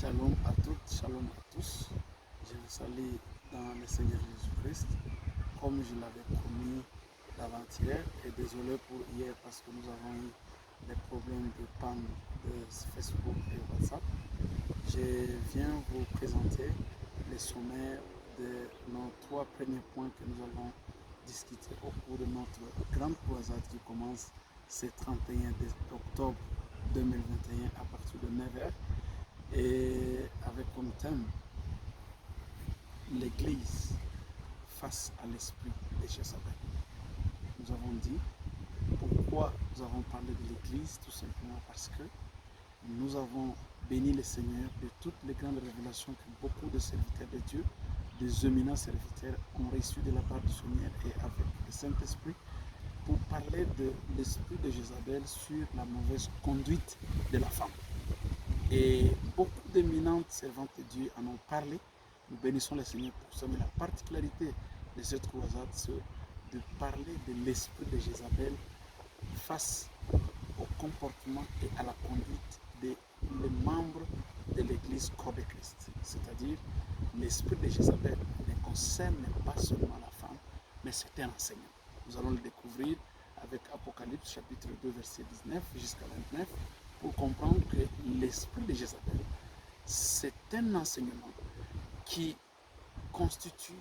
Shalom à toutes, shalom à tous. Je vous salue dans le Seigneur Jésus-Christ, comme je l'avais promis l'avant-hier. Et désolé pour hier parce que nous avons eu des problèmes de panne de Facebook et WhatsApp. Je viens vous présenter les sommaires de nos 3 premiers points que nous allons discuter au cours de notre grande croisade qui commence ce 31 octobre 2021 à partir de 9h. Et avec comme thème l'Église face à l'esprit de Jézabel. Nous avons dit pourquoi nous avons parlé de l'Église, tout simplement parce que nous avons béni le Seigneur de toutes les grandes révélations que beaucoup de serviteurs de Dieu, des éminents serviteurs, ont reçues de la part du Seigneur et avec le Saint-Esprit pour parler de l'esprit de Jézabel sur la mauvaise conduite de la femme. Et beaucoup d'éminentes servantes de Dieu en ont parlé. Nous bénissons le Seigneur pour ça. Mais la particularité de cette croisade, c'est de parler de l'esprit de Jézabel face au comportement et à la conduite des membres de l'Église corps de Christ. C'est-à-dire, l'esprit de Jézabel ne concerne pas seulement la femme, mais c'est un enseignement. Nous allons le découvrir avec Apocalypse chapitre 2, verset 19 jusqu'à 29. Pour comprendre que l'esprit de Jézabel, c'est un enseignement qui constitue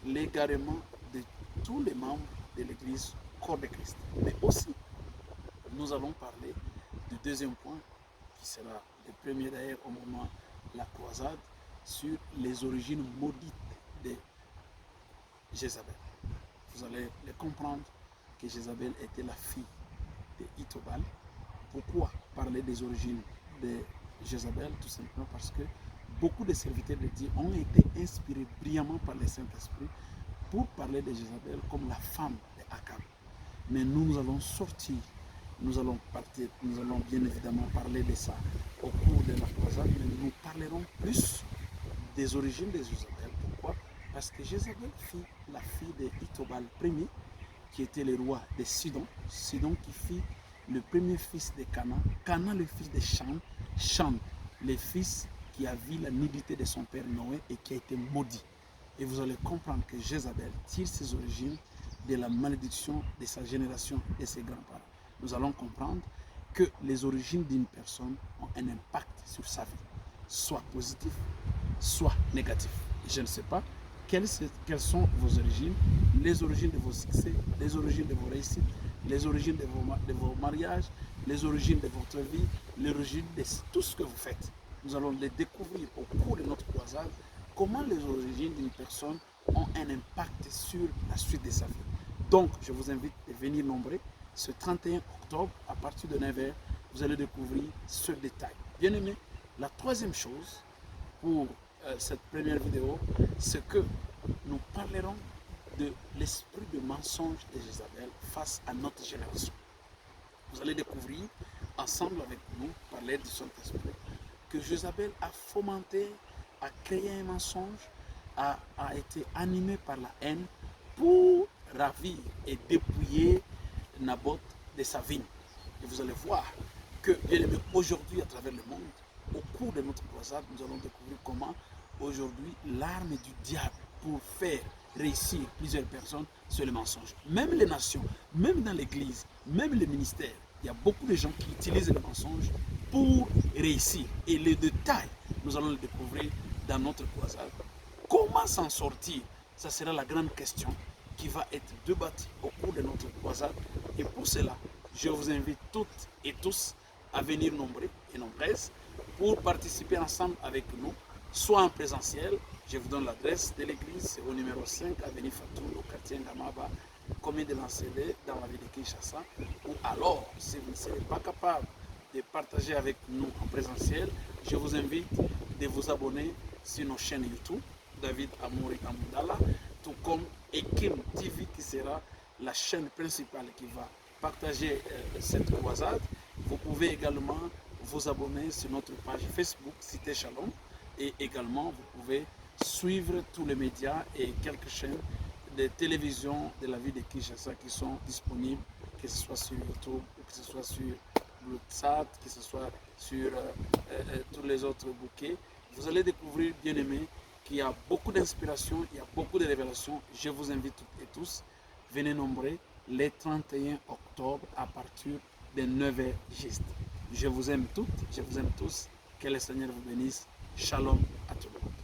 l'égarement de tous les membres de l'Église corps de Christ. Mais aussi, nous allons parler du deuxième point, qui sera le premier d'ailleurs au moment de la croisade, sur les origines maudites de Jézabel. Vous allez le comprendre que Jézabel était la fille de Itobal. Pourquoi parler des origines de Jézabel? Tout simplement parce que beaucoup de serviteurs de Dieu ont été inspirés brillamment par le Saint-Esprit pour parler de Jézabel comme la femme de Akab. Mais nous allons sortir, nous allons partir, nous allons bien évidemment parler de ça au cours de la croisade, mais nous parlerons plus des origines de Jézabel. Pourquoi? Parce que Jézabel fut la fille de Itobal Ier, qui était le roi de Sidon, Sidon qui fit le premier fils de Canaan, Canaan le fils de Cham, Cham le fils qui a vu la nudité de son père Noé et qui a été maudit. Et vous allez comprendre que Jézabel tire ses origines de la malédiction de sa génération et ses grands-parents. Nous allons comprendre que les origines d'une personne ont un impact sur sa vie, soit positif, soit négatif. Je ne sais pas quelles sont vos origines, les origines de vos succès, les origines de vos réussites, les origines de vos mariages, les origines de votre vie, les origines de tout ce que vous faites. Nous allons les découvrir au cours de notre croisade, comment les origines d'une personne ont un impact sur la suite de sa vie. Donc, je vous invite à venir nombreux ce 31 octobre, à partir de 9h, vous allez découvrir ce détail. Bien aimé, la troisième chose pour cette première vidéo, c'est que nous parlerons de l'esprit de mensonge de Jézabel face à notre génération. Vous allez découvrir ensemble avec nous, par l'aide du Saint-Esprit, que Jézabel a fomenté, a créé un mensonge, a été animé par la haine pour ravir et dépouiller Naboth de sa vigne. Et vous allez voir que, bien aimé, aujourd'hui à travers le monde, au cours de notre croisade, nous allons découvrir comment aujourd'hui l'arme du diable pour faire réussir plusieurs personnes, c'est le mensonge. Même les nations, même dans l'église, même les ministères, il y a beaucoup de gens qui utilisent le mensonge pour réussir. Et les détails, nous allons le découvrir dans notre croisade. Comment s'en sortir? Ça sera la grande question qui va être débattue au cours de notre croisade. Et pour cela, je vous invite toutes et tous à venir nombreux et nombreuses pour participer ensemble avec nous, soit en présentiel. Je vous donne l'adresse de l'église, c'est au numéro 5, avenue Fatou, au quartier Ngamaba, commune de Lancédé, dans la ville de Kinshasa. Ou alors, si vous ne serez pas capable de partager avec nous en présentiel, je vous invite de vous abonner sur nos chaînes YouTube, David Amouri Amoudala, tout comme Ekim TV, qui sera la chaîne principale qui va partager cette croisade. Vous pouvez également vous abonner sur notre page Facebook, Cité Shalom, et également vous pouvez suivre tous les médias et quelques chaînes de télévision de la ville de Kinshasa qui sont disponibles, que ce soit sur YouTube ou que ce soit sur Blutsat, que ce soit sur tous les autres bouquets. Vous allez découvrir, bien aimé, qu'il y a beaucoup d'inspiration, il y a beaucoup de révélations. Je vous invite toutes et tous, venez nombreux les 31 octobre à partir de 9h juste. Je vous aime toutes, je vous aime tous. Que le Seigneur vous bénisse. Shalom à tout le monde.